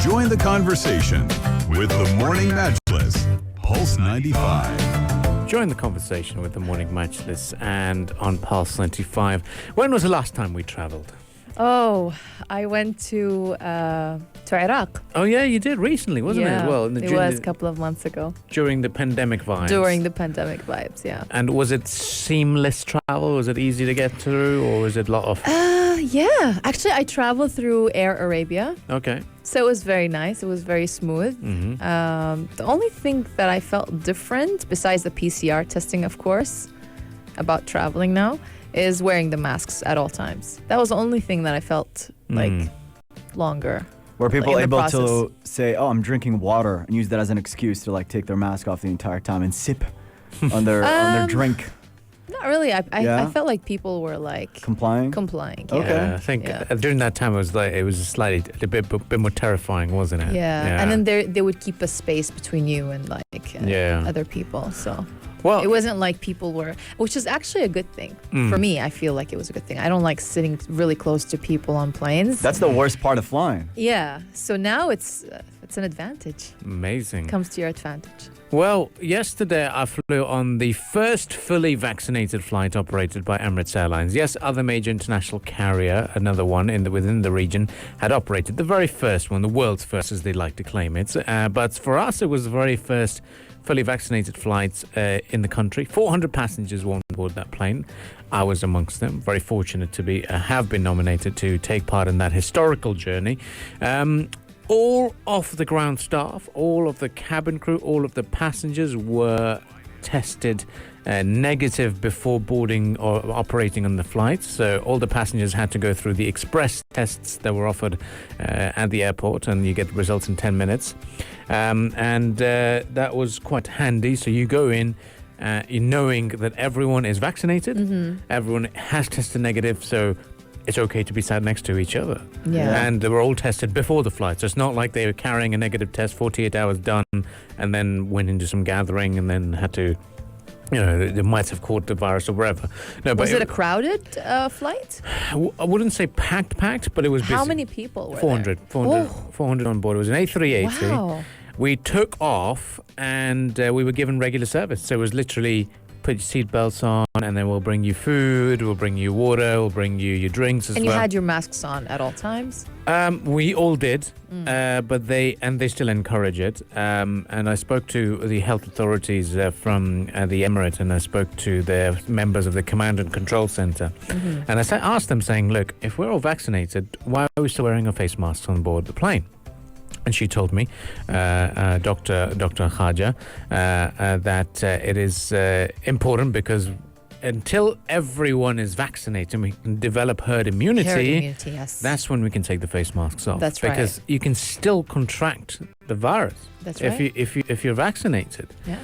Join the conversation with the Morning Majlis, Pulse 95. Join the conversation with the Morning Majlis and on Pulse 95. When was the last time we travelled? Oh, I went to Iraq. Oh, yeah, you did recently, wasn't it? Well, it was a couple of months ago. During the pandemic vibes. During the pandemic vibes, yeah. And was it seamless travel? Was it easy to get through, or was it a lot of... Yeah. Actually, I traveled through Air Arabia. Okay. So it was very nice. It was very smooth. Mm-hmm. The only thing that I felt different, besides the PCR testing, of course, about traveling now, is wearing the masks at all times. That was the only thing that I felt like longer. Were people in the able process. to say, "Oh, I'm drinking water," and use that as an excuse to like take their mask off the entire time and sip on their drink? Not really. I Yeah? felt like people were like Complying? Yeah. Okay. Yeah, I think during that time it was slightly a bit more terrifying, wasn't it? Yeah. And then they would keep a space between you and like other people. So well, it wasn't like people were, which is actually a good thing. For me, I feel like it was a good thing. I don't like sitting really close to people on planes. That's the worst part of flying. Yeah. So now it's an advantage. amazing. Comes to your advantage. Well, yesterday I flew on the first fully vaccinated flight operated by Emirates Airlines. Yes, other major international carrier, another one within the region, had operated the very first one, the world's first, as they like to claim it. But for us, it was the very first fully vaccinated flights in the country. 400 passengers were on board that plane. I was amongst them. Very fortunate to have been nominated to take part in that historical journey. All of the ground staff, all of the cabin crew, all of the passengers were tested negative before boarding or operating on the flight. So all the passengers had to go through the express tests that were offered at the airport, and you get results in 10 minutes. And that was quite handy. So you go in knowing that everyone is vaccinated, everyone has tested negative, so it's okay to be sat next to each other. Yeah. And they were all tested before the flight. So it's not like they were carrying a negative test, 48 hours done, and then went into some gathering and then had to, they might have caught the virus or whatever. No, but Was it a crowded flight? I wouldn't say packed, but it was busy. How many people were 400, there? 400 on board. It was an A380. Wow. We took off and we were given regular service. So it was literally put your seatbelts on, and then we'll bring you food, we'll bring you water, we'll bring you your drinks as And well. you had your masks on at all times? We all did, but they still encourage it. And I spoke to the health authorities from the Emirates, and I spoke to the members of the Command and Control Centre. And I asked them, saying, look, if we're all vaccinated, why are we still wearing our face masks on board the plane? And she told me, Dr. Khaja, that it is important because until everyone is vaccinated and we can develop herd immunity, Yes. that's when we can take the face masks off. That's right. Because you can still contract the virus. That's if right. if you're vaccinated. Yeah.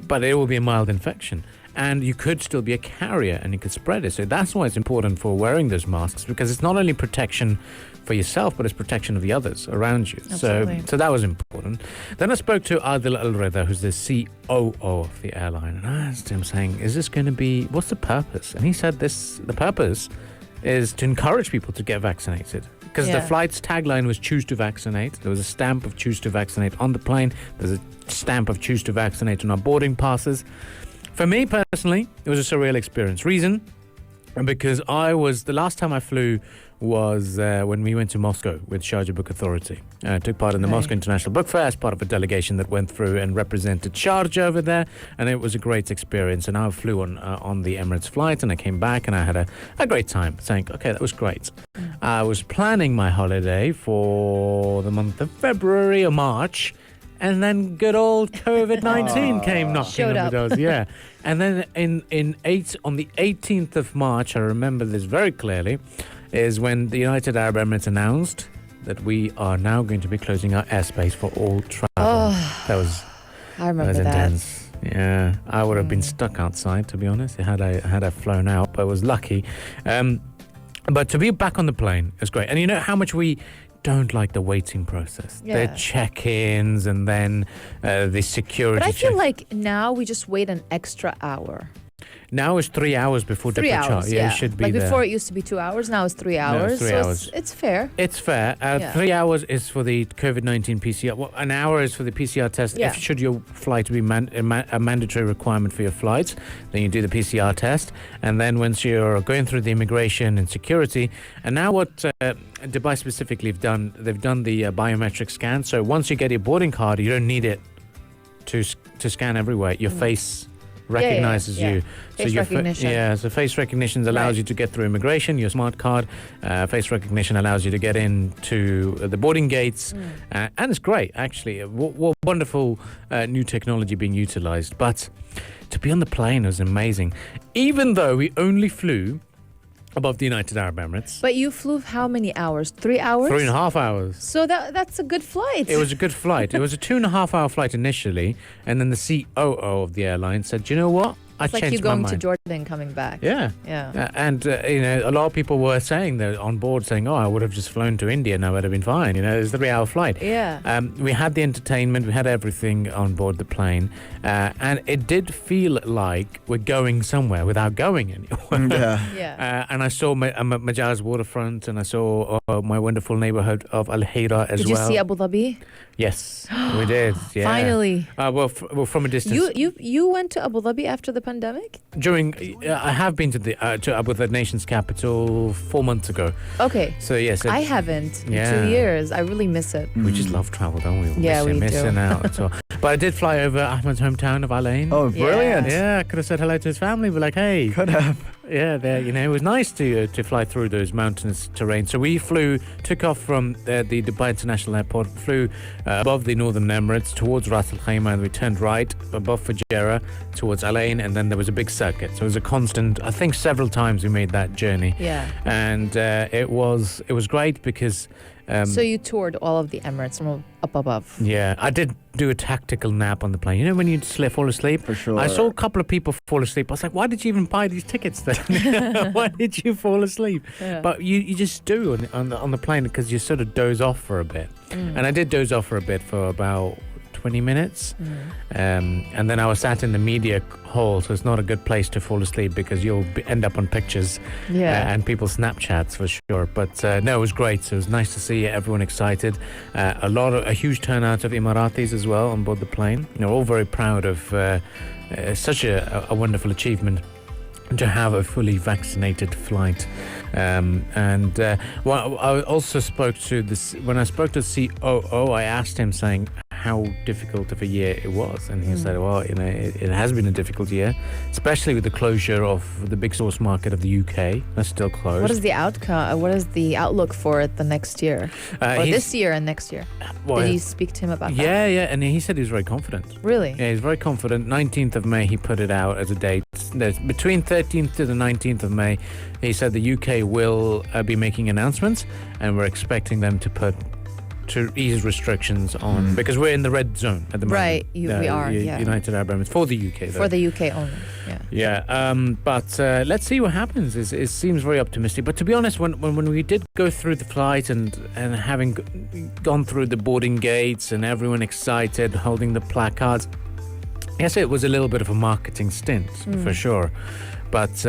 But it will be a mild infection. And you could still be a carrier and you could spread it. So that's why it's important for wearing those masks, because it's not only protection for yourself, but it's protection of the others around you. Absolutely. So that was important. Then I spoke to Adil Al-Rida, who's the COO of the airline, and I asked him, saying, is this going to be, what's the purpose? And he said the purpose is to encourage people to get vaccinated. Because the flight's tagline was choose to vaccinate. There was a stamp of choose to vaccinate on the plane. There's a stamp of choose to vaccinate on our boarding passes. For me personally, it was a surreal experience. Reason? Because the last time I flew was when we went to Moscow with Sharjah Book Authority. I took part in the Moscow International Book Fair as part of a delegation that went through and represented Sharjah over there, and it was a great experience. And I flew on the Emirates flight, and I came back and I had a great time, saying, okay, that was great. I was planning my holiday for the month of February or March, and then good old COVID-19 came knocking on the doors. Yeah. And then on the 18th of March, I remember this very clearly, is when the United Arab Emirates announced that we are now going to be closing our airspace for all travel. I remember that. Intense. Yeah, I would have been stuck outside, to be honest, had I flown out, but I was lucky. But to be back on the plane is great. And you know how much we don't like the waiting process. Yeah. The check-ins and then the security But I feel check. like now we just wait an extra hour. Now it's 3 hours before 3 departure. hours, It should be like there. before it used to be 2 hours, now it's 3 No, hours. it's 3 so hours. It's fair. It's fair. Yeah. 3 hours is for the COVID-19 PCR. Well, an hour is for the PCR test. Yeah. If should your flight be a mandatory requirement for your flights, then you do the PCR test. And then once you're going through the immigration and security, and now what Dubai specifically have done, they've done the biometric scan. So once you get your boarding card, you don't need it to scan everywhere. Your face recognizes yeah. you. Face your recognition. so face recognition allows Right. you to get through immigration. Your smart card, face recognition allows you to get into the boarding gates, and it's great actually. What wonderful new technology being utilized. But to be on the plane was amazing, even though we only flew above the United Arab Emirates. But you flew how many hours? 3 hours? 3.5 hours. So that's a good flight. It was a good flight. It was a 2.5-hour flight initially, and then the COO of the airline said, "Do you know what? I It's like you changed my going mind." to Jordan coming back. Yeah. Yeah. And a lot of people were saying that on board, saying, "Oh, I would have just flown to India and I would have been fine." It was a 3-hour flight. Yeah. We had the entertainment, we had everything on board the plane, and it did feel like we're going somewhere without going anywhere. Yeah. Yeah. And I saw Majaz waterfront, and I saw my wonderful neighborhood of Al Hira as Did you well. see Abu Dhabi? Yes, we did. Yeah. Finally. Well, from a distance. You went to Abu Dhabi after the pandemic? I have been to Abu Dhabi, nation's capital, 4 months ago. Okay. So yes, I haven't in Yeah. 2 years. I really miss it. we just love travel, don't we? Yeah, we do. missing out. So, but I did fly over Ahmed's hometown of Al Ain. Oh, brilliant. Yeah, I could have said hello to his family, but like, hey, Could have. yeah, there. It was nice to fly through those mountainous terrain. So we took off from the Dubai International Airport, flew above the Northern Emirates towards Ras Al Khaimah, and we turned right above Fujairah towards Al Ain, and then there was a big circuit. So it was a constant. I think several times we made that journey, Yeah. and it was great because. So you toured all of the Emirates from up above. Yeah, I did do a tactical nap on the plane. You know when you fall asleep? For sure. I saw a couple of people fall asleep. I was like, why did you even buy these tickets then? Why did you fall asleep? Yeah. But you just do on the plane because you sort of doze off for a bit. And I did doze off for a bit for about 20 minutes. And then I was sat in the media hall, so it's not a good place to fall asleep because you'll end up on pictures Yeah. and people's Snapchats for sure. But no, it was great. So it was nice to see everyone excited. A huge turnout of Emiratis as well on board the plane. All very proud of such a wonderful achievement to have a fully vaccinated flight. Well, I also spoke to this when I spoke to the COO. I asked him, saying how difficult of a year it was, and he said, "Well, it has been a difficult year, especially with the closure of the big source market of the UK. That's still closed." What is the outcome? What is the outlook for it the next year, or he's- this year and next year? well, Did you speak to him about that? yeah, and he said he was very confident. Really? Yeah, he's very confident. 19th of May, he put it out as a date. Between 13th to the 19th of May, he said the UK will be making announcements, and we're expecting them to ease restrictions on, because we're in the red zone at the moment. Right, we are, yeah. United Arab Emirates, for the UK, though. For the UK only. Yeah. Yeah, but let's see what happens. It seems very optimistic. But to be honest, when we did go through the flight and having gone through the boarding gates and everyone excited, holding the placards, yes, it was a little bit of a marketing stint for sure. But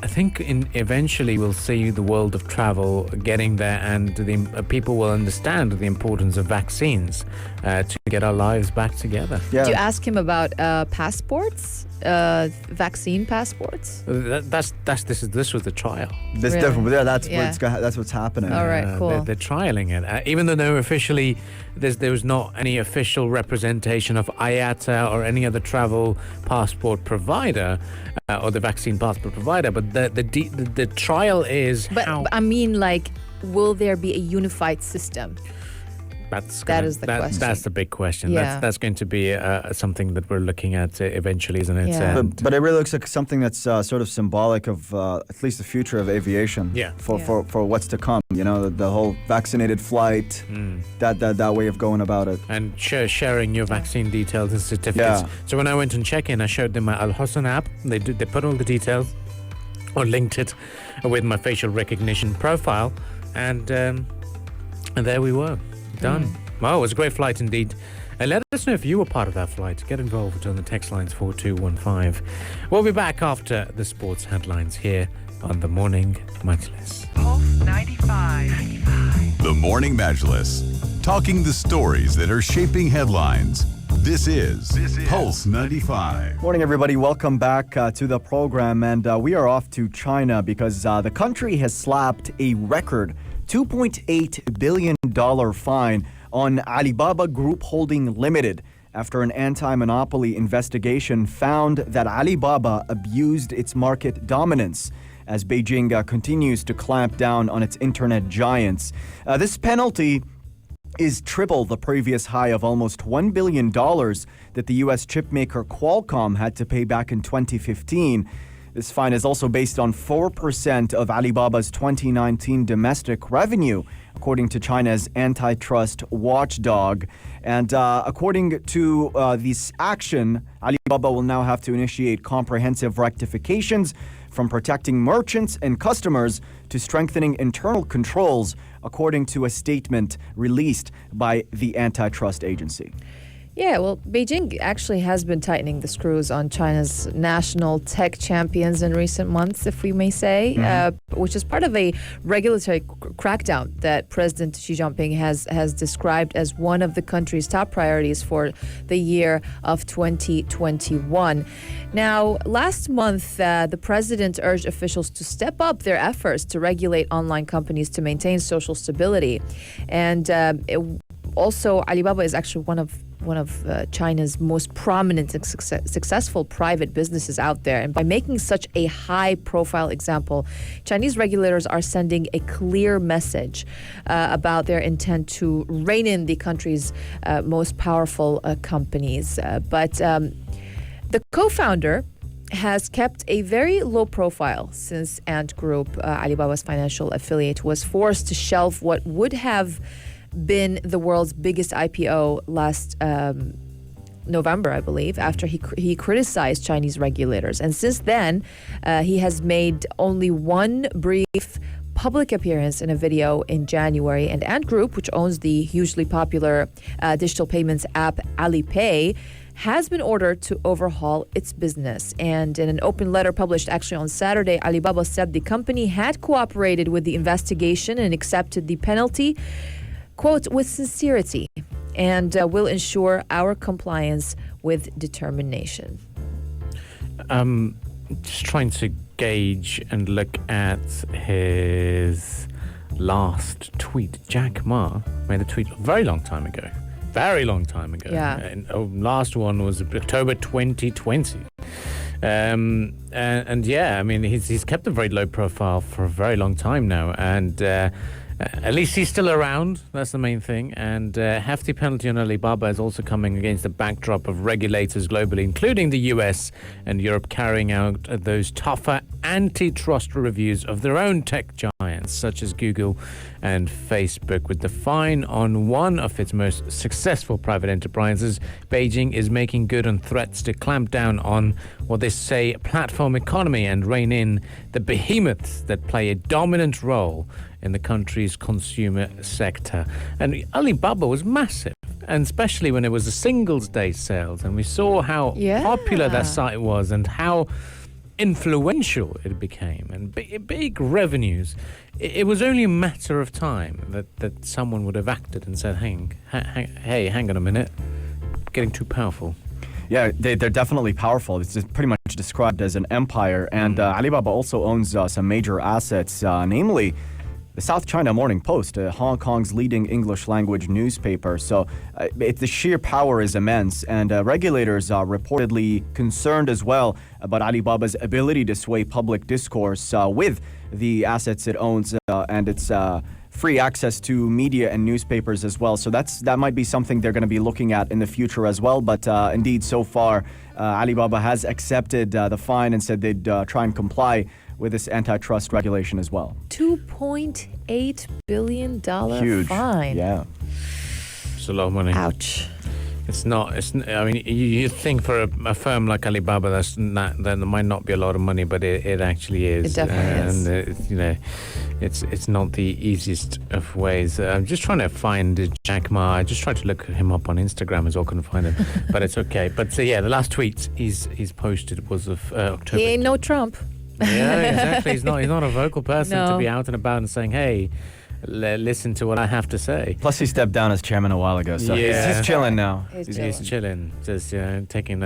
I think eventually we'll see the world of travel getting there, and the people will understand the importance of vaccines to get our lives back together. Yeah. Did you ask him about passports? Vaccine passports? This was the trial. This Really? different. Yeah, Yeah. that's what's happening. All right, cool. They're trialing it, even though there was not any official representation of IATA or any other travel passport provider or the vaccine passport provider. But the trial is But how. I mean, like, will there be a unified system? That is the question. That's the big question. Yeah. That's going to be something that we're looking at eventually, isn't it? Yeah. But it really looks like something that's sort of symbolic of at least the future of aviation. Yeah. For what's to come. The whole vaccinated flight, that way of going about it. And sharing your vaccine details and certificates. Yeah. So when I went on check-in, I showed them my Al Hosn app. They put all the details, or linked it with my facial recognition profile, and there we were, done. Wow, it was a great flight indeed. And let us know if you were part of that flight. Get involved on the text lines 4215. We'll be back after the sports headlines here on the Morning Majlis. Pulse 95. The Morning Majlis, talking the stories that are shaping headlines. This is Pulse 95. Morning, everybody. Welcome back to the program. And we are off to China because the country has slapped a record $2.8 billion fine on Alibaba Group Holding Limited after an anti-monopoly investigation found that Alibaba abused its market dominance as Beijing continues to clamp down on its internet giants. This penalty is triple the previous high of almost $1 billion that the U.S. chipmaker Qualcomm had to pay back in 2015. This fine is also based on 4% of Alibaba's 2019 domestic revenue, according to China's antitrust watchdog. And according to this action, Alibaba will now have to initiate comprehensive rectifications, from protecting merchants and customers to strengthening internal controls, according to a statement released by the antitrust agency. Yeah, well, Beijing actually has been tightening the screws on China's national tech champions in recent months, if we may say, which is part of a regulatory crackdown that President Xi Jinping has described as one of the country's top priorities for the year of 2021. Now, last month, the president urged officials to step up their efforts to regulate online companies to maintain social stability. And also, Alibaba is actually one of China's most prominent and successful private businesses out there. And by making such a high-profile example, Chinese regulators are sending a clear message about their intent to rein in the country's most powerful companies. But the co-founder has kept a very low profile since Ant Group, Alibaba's financial affiliate, was forced to shelve what would have been the world's biggest IPO last November, I believe, after he criticized Chinese regulators. And since then, he has made only one brief public appearance in a video in January. And Ant Group, which owns the hugely popular digital payments app Alipay, has been ordered to overhaul its business. And in an open letter published actually on Saturday, Alibaba said the company had cooperated with the investigation and accepted the penalty, quote, with sincerity, and will ensure our compliance with determination. Just trying to gauge and look at his last tweet. Jack Ma made a tweet a very long time ago. Yeah. And last one was October 2020. And yeah, I mean, he's kept a very low profile for a very long time now. And at least he's still around. That's the main thing. And hefty penalty on Alibaba is also coming against the backdrop of regulators globally, including the US and Europe, carrying out those tougher antitrust reviews of their own tech giants, such as Google and Facebook. With the fine on one of its most successful private enterprises, Beijing is making good on threats to clamp down on what they say platform economy and rein in the behemoths that play a dominant role in the country's consumer sector. And Alibaba was massive, and especially when it was a Singles Day sales, and we saw how popular that site was and how influential it became, and big revenues. It was only a matter of time that someone would have acted and said, hey, hang on a minute, getting too powerful. Yeah, they're definitely powerful. It's just pretty much described as an empire. And Alibaba also owns some major assets, namely the South China Morning Post, Hong Kong's leading English language newspaper. So the sheer power is immense, and regulators are reportedly concerned as well about Alibaba's ability to sway public discourse with the assets it owns and its free access to media and newspapers as well. So that might be something they're going to be looking at in the future as well. But indeed, so far, Alibaba has accepted the fine and said they'd try and comply with this antitrust regulation as well. $2.8 billion Huge fine. Yeah. It's a lot of money. Ouch. It's not. I mean, you think for a firm like Alibaba, there might not be a lot of money, but it actually is. It definitely is. And it's not the easiest of ways. I'm just trying to find Jack Ma. I just tried to look him up on Instagram as well, couldn't find him, but it's okay. But the last tweet he's posted was of October. He ain't no Trump. Yeah, exactly. He's not a vocal person No. to be out and about and saying, "Hey, listen to what I have to say." Plus, he stepped down as chairman a while ago, so Yeah. he's chilling now. He's chilling, just taking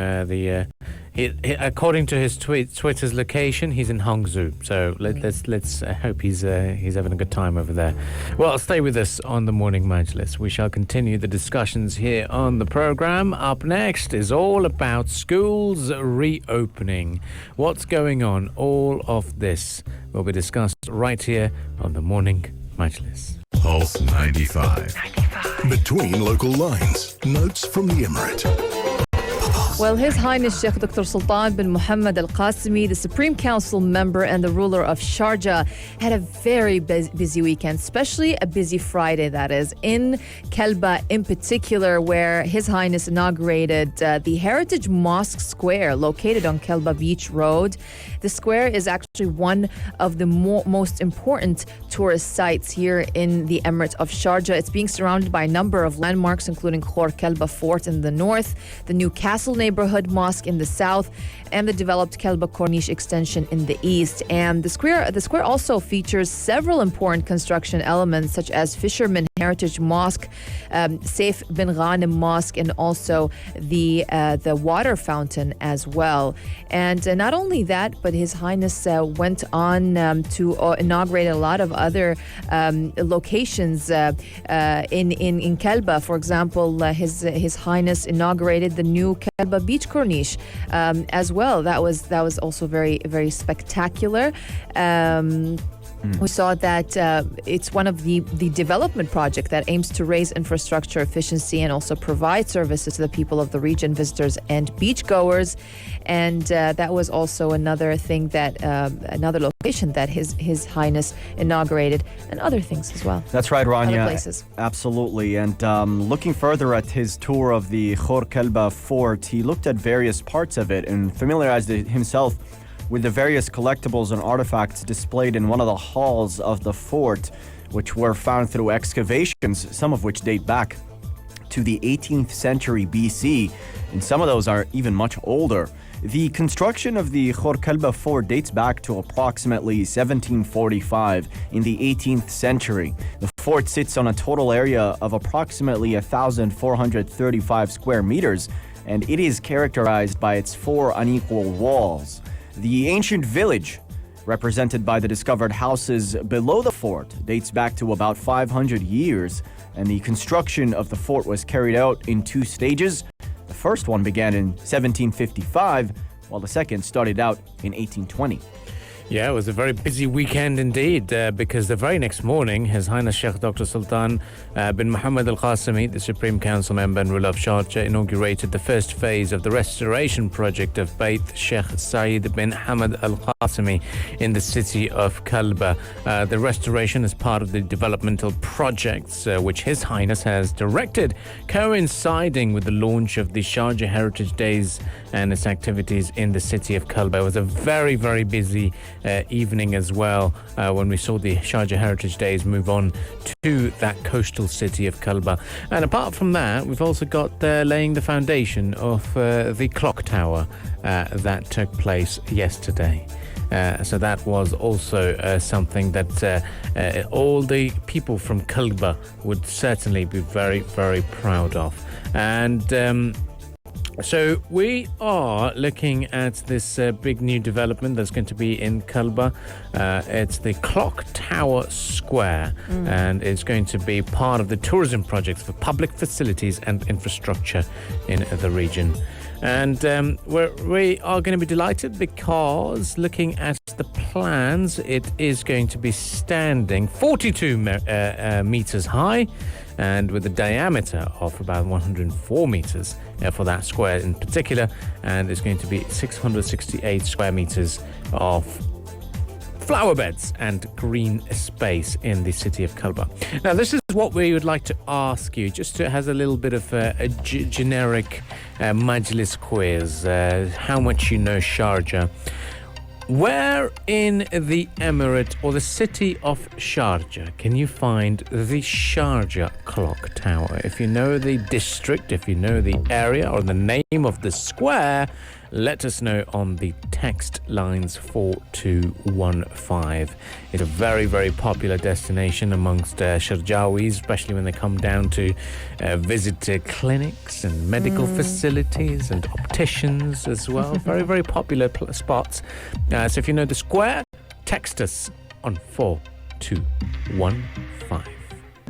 according to his Twitter's location, he's in Hangzhou. So let's hope he's having a good time over there. Well, stay with us on the Morning Majlis. We shall continue the discussions here on the program. Up next is all about schools reopening. What's going on? All of this will be discussed right here on the Morning Majlis. Pulse 95. 95. Between local lines, notes from the Emirate. Well, His Highness Sheikh Dr. Sultan bin Muhammad Al Qasimi, the Supreme Council member and the ruler of Sharjah, had a very busy weekend, especially a busy Friday, that is, in Kalba in particular, where His Highness inaugurated the Heritage Mosque Square located on Kalba Beach Road. The square is actually one of the most important tourist sites here in the Emirate of Sharjah. It's being surrounded by a number of landmarks, including Khor Kalba Fort in the north, the new Castle Neighborhood Mosque in the south, and the developed Kalba Corniche extension in the east. And the square also features several important construction elements, such as Fisherman Heritage Mosque, Saif bin Ghanim Mosque, and also the water fountain as well. And not only that, but His Highness went on to inaugurate a lot of other locations in Kalba. For example, His Highness inaugurated the new Kalba Beach Corniche as well. That was also very, very spectacular. We saw that it's one of the development project that aims to raise infrastructure efficiency and also provide services to the people of the region, visitors and beachgoers. And that was also another thing that another location that His Highness inaugurated, and other things as well. That's right, Rania. Other places. Absolutely. And looking further at his tour of the Khor Kalba Fort, he looked at various parts of it and familiarized himself with the various collectibles and artifacts displayed in one of the halls of the fort, which were found through excavations, some of which date back to the 18th century BC, and some of those are even much older. The construction of the Khor Kalba Fort dates back to approximately 1745 in the 18th century. The fort sits on a total area of approximately 1,435 square meters, and it is characterized by its 4 unequal walls. The ancient village, represented by the discovered houses below the fort, dates back to about 500 years, and the construction of the fort was carried out in 2 stages. The first one began in 1755, while the second started out in 1820. Yeah, it was a very busy weekend indeed, because the very next morning, His Highness Sheikh Dr. Sultan bin Muhammad Al Qasimi, the Supreme Council member and ruler of Sharjah, inaugurated the first phase of the restoration project of Bayt Sheikh Saeed bin Hamad Al Qasimi in the city of Kalba. The restoration is part of the developmental projects which His Highness has directed, coinciding with the launch of the Sharjah Heritage Days and its activities in the city of Kalba. It was a very, very busy evening as well when we saw the Sharjah Heritage Days move on to that coastal city of Kalba. And apart from that, we've also got laying the foundation of the clock tower that took place yesterday. So that was also something that all the people from Kalba would certainly be very, very proud of. And so we are looking at this big new development that's going to be in Kalba. It's the Clock Tower Square, and it's going to be part of the tourism projects for public facilities and infrastructure in the region. And we are going to be delighted because looking at the plans, it is going to be standing 42 meters high and with a diameter of about 104 meters for that square in particular. And it's going to be 668 square meters of flower beds and green space in the city of Kalba. Now, this is what we would like to ask you, just to has a little bit of a generic Majlis quiz. How much you know Sharjah? Where in the emirate or the city of Sharjah can you find the Sharjah clock tower? If you know the district, if you know the area or the name of the square, let us know on the text lines 4215. It's a very, very popular destination amongst Sharjawis, especially when they come down to visit clinics and medical facilities and opticians as well. Very, very popular spots. So if you know the square, text us on 4215.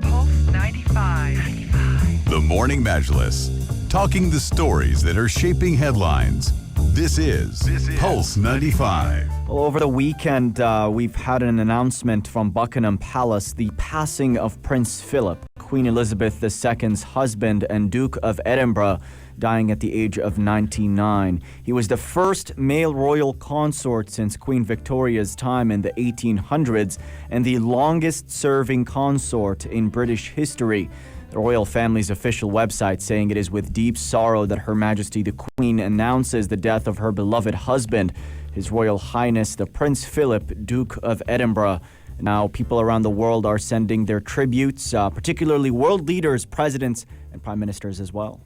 Pulse 95. The Morning Majlis, talking the stories that are shaping headlines. This is Pulse 95. Well, over the weekend, we've had an announcement from Buckingham Palace, the passing of Prince Philip, Queen Elizabeth II's husband and Duke of Edinburgh, dying at the age of 99. He was the first male royal consort since Queen Victoria's time in the 1800s and the longest-serving consort in British history. The royal family's official website saying it is with deep sorrow that Her Majesty the Queen announces the death of her beloved husband, His Royal Highness the Prince Philip, Duke of Edinburgh. Now, people around the world are sending their tributes, particularly world leaders, presidents, and prime ministers as well.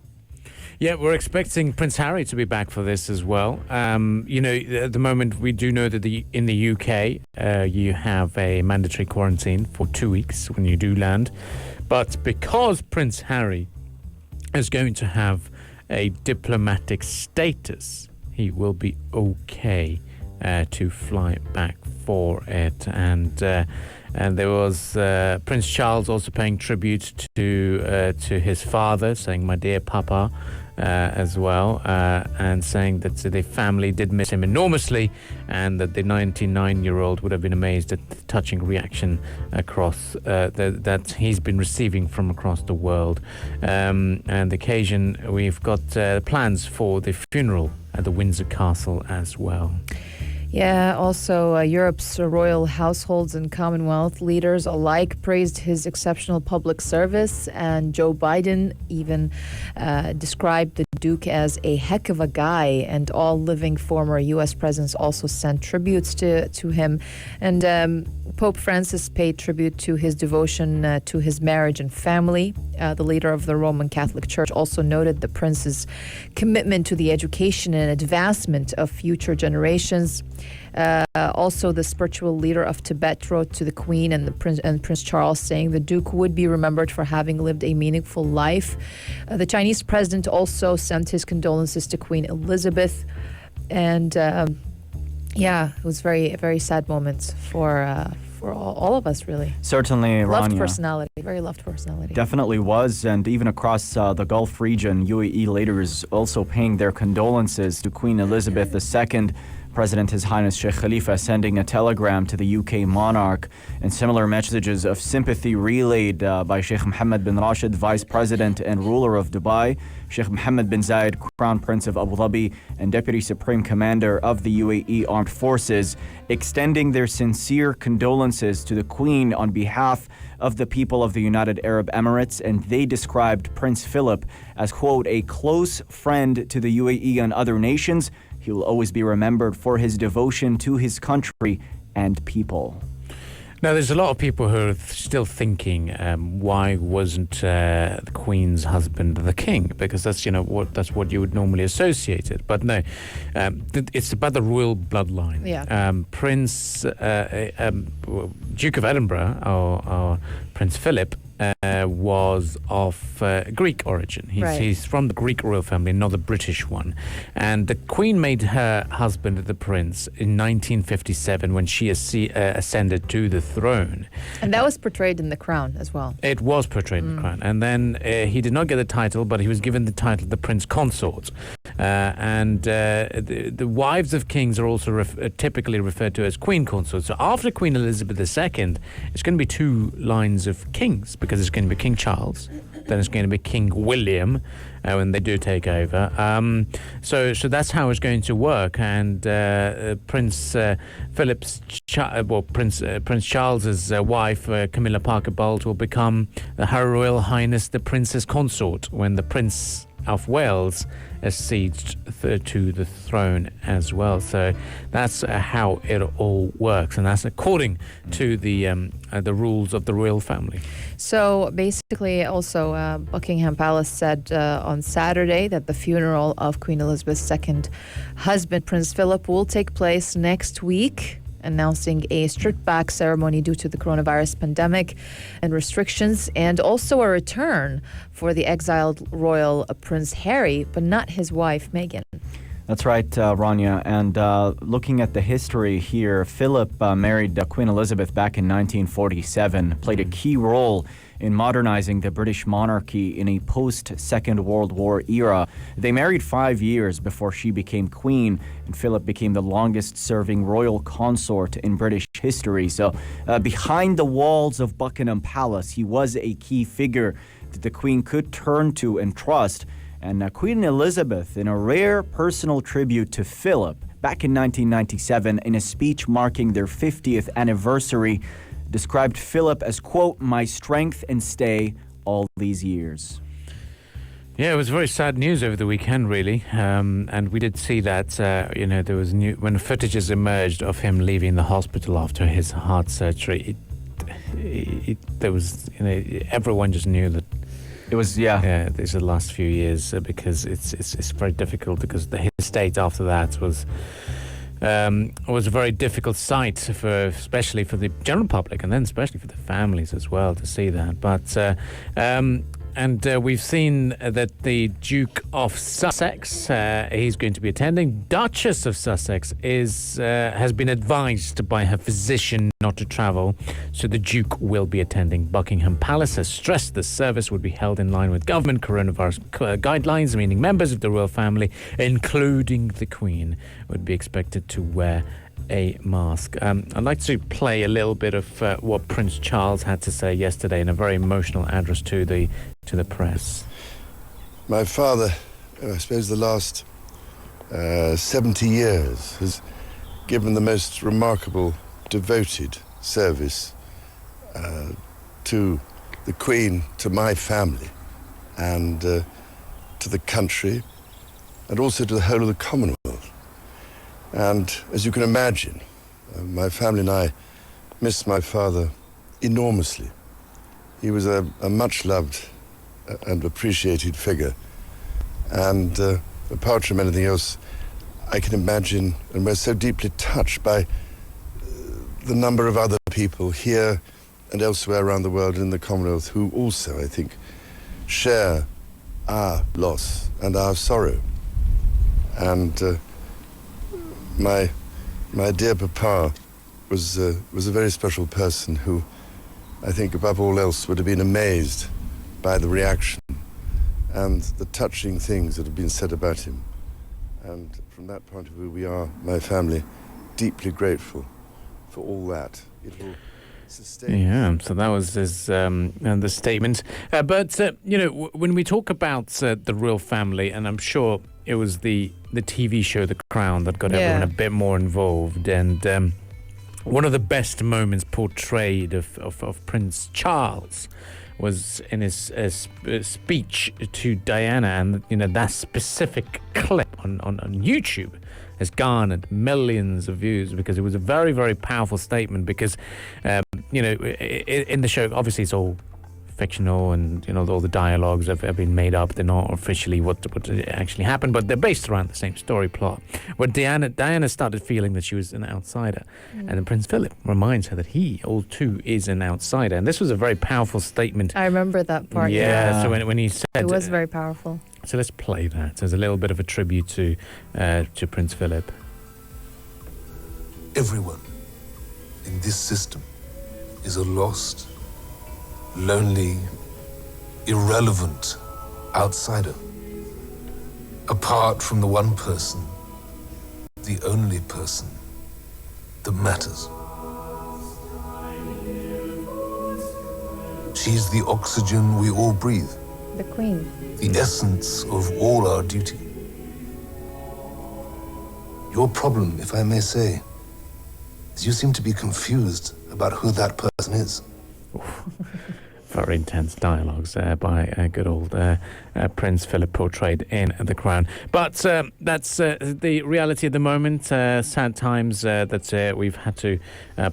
Yeah, we're expecting Prince Harry to be back for this as well. At the moment, we do know that in the UK, you have a mandatory quarantine for 2 weeks when you do land. But because Prince Harry is going to have a diplomatic status, he will be okay to fly back for it. And there was Prince Charles also paying tribute to his father, saying, "My dear Papa," as well, and saying that the family did miss him enormously, and that the 99-year-old would have been amazed at the touching reaction across that he's been receiving from across the world. And the occasion, we've got plans for the funeral at the Windsor Castle as well. Yeah, also Europe's royal households and Commonwealth leaders alike praised his exceptional public service, and Joe Biden even described the Duke as a heck of a guy, and all living former U.S. presidents also sent tributes to him. And Pope Francis paid tribute to his devotion to his marriage and family. The leader of the Roman Catholic Church also noted the prince's commitment to the education and advancement of future generations. Also, the spiritual leader of Tibet wrote to the Queen and Prince Charles, saying the Duke would be remembered for having lived a meaningful life. The Chinese president also sent his condolences to Queen Elizabeth, and it was very, very sad moments for all of us, really. Certainly, Rania. Loved personality, very loved personality. Definitely was, and even across the Gulf region, UAE leaders also paying their condolences to Queen Elizabeth II. President His Highness Sheikh Khalifa sending a telegram to the UK monarch, and similar messages of sympathy relayed by Sheikh Mohammed bin Rashid, Vice President and ruler of Dubai, Sheikh Mohammed bin Zayed, Crown Prince of Abu Dhabi and Deputy Supreme Commander of the UAE Armed Forces, extending their sincere condolences to the Queen on behalf of the people of the United Arab Emirates. And they described Prince Philip as, quote, a close friend to the UAE and other nations. He will always be remembered for his devotion to his country and people. Now, there's a lot of people who are still thinking, why wasn't the Queen's husband the king? Because that's what you would normally associate it. But no, it's about the royal bloodline. Yeah. Prince Duke of Edinburgh, or Prince Philip, was of Greek origin. He's from the Greek royal family, not the British one. And the Queen made her husband the prince in 1957 when she ascended to the throne. And that was portrayed in The Crown as well. It was portrayed in The Crown. And then he did not get the title, but he was given the title the Prince Consort. The wives of kings are also typically referred to as Queen Consorts. So after Queen Elizabeth II, it's going to be two lines of kings, because it's going to be King Charles then it's going to be King William when they do take over. So that's how it's going to work. And Prince Prince Charles's wife, Camilla Parker Bowles, will become Her Royal Highness the Princess Consort when the Prince of Wales acceded to the throne as well. So that's how it all works, and that's according to the rules of the royal family. So basically, also Buckingham Palace said on Saturday that the funeral of Queen Elizabeth's second husband, Prince Philip, will take place next week, announcing a stripped-back ceremony due to the coronavirus pandemic and restrictions, and also a return for the exiled royal Prince Harry, but not his wife, Meghan. That's right, Rania. And looking at the history here, Philip married Queen Elizabeth back in 1947, played a key role in modernizing the British monarchy in a post-Second World War era. They married 5 years before she became queen, and Philip became the longest-serving royal consort in British history. So behind the walls of Buckingham Palace, he was a key figure that the Queen could turn to and trust. And Queen Elizabeth, in a rare personal tribute to Philip, back in 1997, in a speech marking their 50th anniversary, described Philip as, quote, "my strength and stay all these years." Yeah, it was very sad news over the weekend, really. And we did see that, there was when footages emerged of him leaving the hospital after his heart surgery. There was, everyone just knew that. It was, Yeah, these are the last few years because it's very difficult because his state after that was a very difficult sight especially for the general public and then especially for the families as well to see that. But we've seen that the Duke of Sussex, he's going to be attending. Duchess of Sussex has been advised by her physician not to travel, so the Duke will be attending. Buckingham Palace has stressed the service would be held in line with government coronavirus guidelines, meaning members of the royal family, including the Queen, would be expected to wear a mask. I'd like to play a little bit of what Prince Charles had to say yesterday in a very emotional address to the press. My father, I suppose the last 70 years, has given the most remarkable, devoted service to the Queen, to my family, and to the country, and also to the whole of the Commonwealth. And as you can imagine, my family and I miss my father enormously. He was a much-loved and appreciated figure. And apart from anything else, I can imagine, and we're so deeply touched by the number of other people here and elsewhere around the world in the Commonwealth who also, I think, share our loss and our sorrow. And my dear papa was a very special person who, I think, above all else, would have been amazed by the reaction and the touching things that have been said about him. And from that point of view, we are, my family, deeply grateful for all that. It will sustain. Yeah, so that was his the statement. But when we talk about the royal family, and I'm sure it was the TV show The Crown that got everyone a bit more involved, and one of the best moments portrayed of Prince Charles was in his speech to Diana, and that specific clip on YouTube has garnered millions of views because it was a very, very powerful statement. Because in the show, obviously it's all fictional, and all the dialogues have been made up. They're not officially what actually happened, but they're based around the same story plot. Where Diana started feeling that she was an outsider, and then Prince Philip reminds her that he all too is an outsider, and this was a very powerful statement. I remember that part. Yeah. So when he said it was very powerful. So let's play that as a little bit of a tribute to Prince Philip. Everyone in this system is a lost, lonely, irrelevant outsider. Apart from the one person, the only person that matters. She's the oxygen we all breathe. The Queen. the essence of all our duty. Your problem, if I may say, is you seem to be confused about who that person is. Very intense dialogues there by good old Prince Philip portrayed in The Crown. But that's the reality at the moment. Sad times that we've had to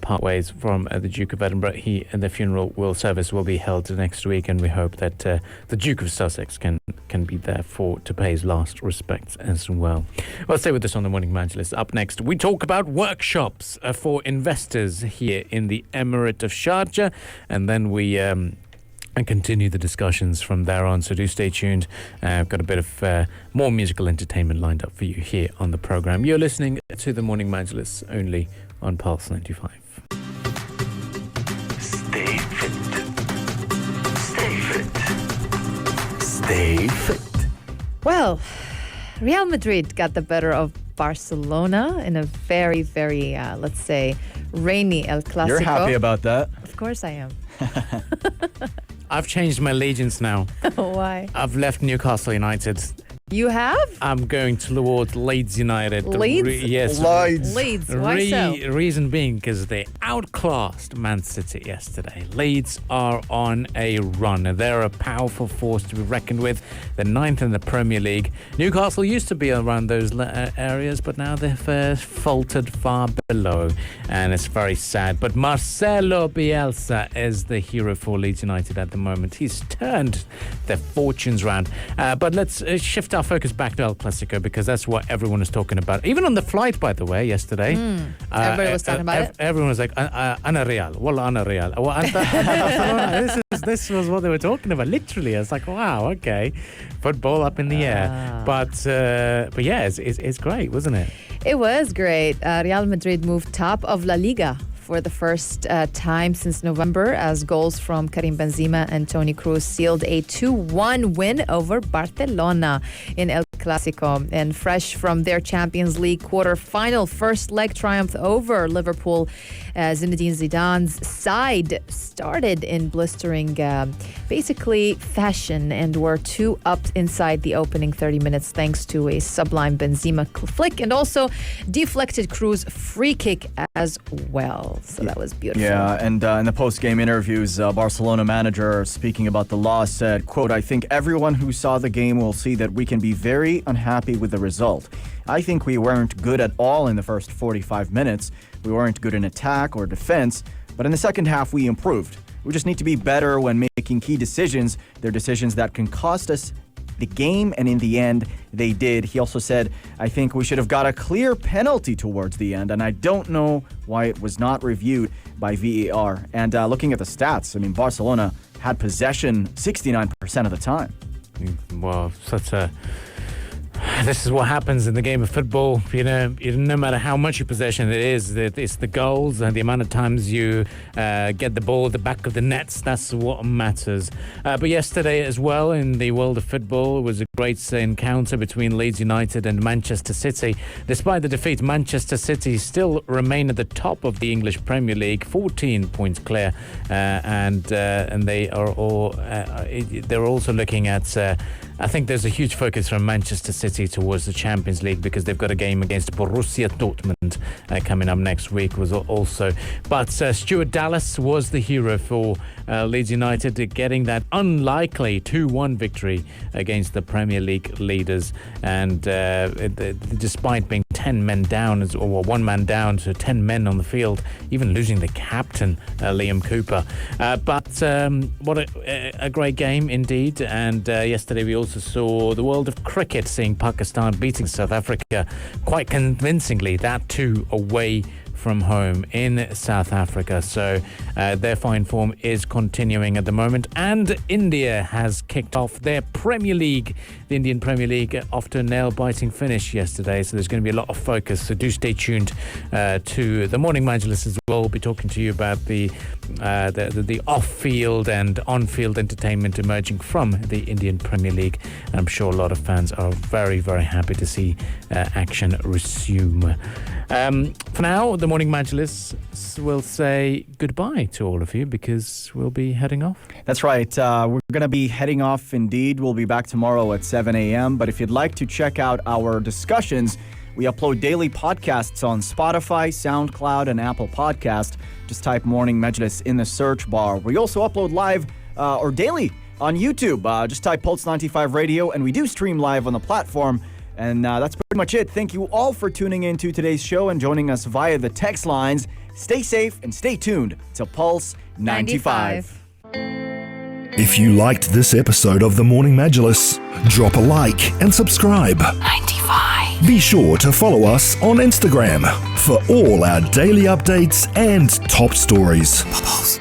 part ways from the Duke of Edinburgh. The funeral service will be held next week, and we hope that the Duke of Sussex can be there to pay his last respects as well. Well, stay with us on the Morning Majlis. Up next, we talk about workshops for investors here in the Emirate of Sharjah, and then we and continue the discussions from there on. So do stay tuned. I've got a bit of more musical entertainment lined up for you here on the programme. You're listening to the Morning Majlis only on Pulse 95. Stay fit. Stay fit. Stay fit. Well, Real Madrid got the better of Barcelona in a very, very, let's say, rainy El Clasico. You're happy about that? Of course I am. I've changed my allegiance now. Why? I've left Newcastle United. You have? I'm going towards Leeds United. Leeds? Yes. Leeds. Why so? Reason being because they outclassed Man City yesterday. Leeds are on a run. They're a powerful force to be reckoned with. They're ninth in the Premier League. Newcastle used to be around those areas, but now they've faltered far below, and it's very sad. But Marcelo Bielsa is the hero for Leeds United at the moment. He's turned their fortunes around. But let's shift our focus back to El Clasico, because that's what everyone is talking about. Even on the flight, by the way, yesterday. Everybody was talking about it. Everyone was like, Ana Real. Wallah, Ana Real. This was what they were talking about. Literally. I was like, wow, okay. Football up in the air. But yeah, it's great, wasn't it? It was great. Real Madrid moved top of La Liga for the first time since November, as goals from Karim Benzema and Toni Kroos sealed a 2-1 win over Barcelona in El Clasico. And fresh from their Champions League quarter-final first leg triumph over Liverpool, Zinedine Zidane's side started in blistering basically fashion and were 2 up inside the opening 30 minutes thanks to a sublime Benzema flick and also deflected Kroos free kick as well. So that was beautiful. Yeah, and in the post-game interviews, Barcelona manager speaking about the loss said, quote, "I think everyone who saw the game will see that we can be very unhappy with the result. I think we weren't good at all in the first 45 minutes. We weren't good in attack or defense, but in the second half we improved. We just need to be better when making key decisions. They're decisions that can cost us the game, and in the end, they did." He also said, "I think we should have got a clear penalty towards the end, and I don't know why it was not reviewed by VAR." And looking at the stats, I mean, Barcelona had possession 69% of the time. Well, this is what happens in the game of football. No matter how much your possession it is, it's the goals and the amount of times you get the ball at the back of the nets. That's what matters. But yesterday as well, in the world of football, it was a great encounter between Leeds United and Manchester City. Despite the defeat, Manchester City still remain at the top of the English Premier League, 14 points clear, and they are all. They're also looking at. I think there's a huge focus from Manchester City towards the Champions League, because they've got a game against Borussia Dortmund coming up next week also. But Stuart Dallas was the hero for Leeds United, getting that unlikely 2-1 victory against the Premier League leaders. And despite being 10 men down, or 1 man down to 10 men on the field, even losing the captain, Liam Cooper. But what a great game indeed. And yesterday we also saw the world of cricket, seeing Pakistan beating South Africa quite convincingly, that too away from home in South Africa. So their fine form is continuing at the moment. And India has kicked off their Premier League, the Indian Premier League, after a nail-biting finish yesterday. So there's going to be a lot of focus. So do stay tuned to the Morning Majlis as well. We'll be talking to you about the off-field and on-field entertainment emerging from the Indian Premier League. And I'm sure a lot of fans are very, very happy to see action resume. For now, the Morning Majlis will say goodbye to all of you because we'll be heading off. That's right. We're going to be heading off indeed. We'll be back tomorrow at 7 a.m. But if you'd like to check out our discussions, we upload daily podcasts on Spotify, SoundCloud, and Apple Podcast. Just type Morning Majlis in the search bar. We also upload live or daily on YouTube. Just type Pulse 95 Radio, and we do stream live on the platform. And that's pretty much it. Thank you all for tuning in to today's show and joining us via the text lines. Stay safe and stay tuned to Pulse 95. If you liked this episode of the Morning Majlis, drop a like and subscribe. 95. Be sure to follow us on Instagram for all our daily updates and top stories. Pulse.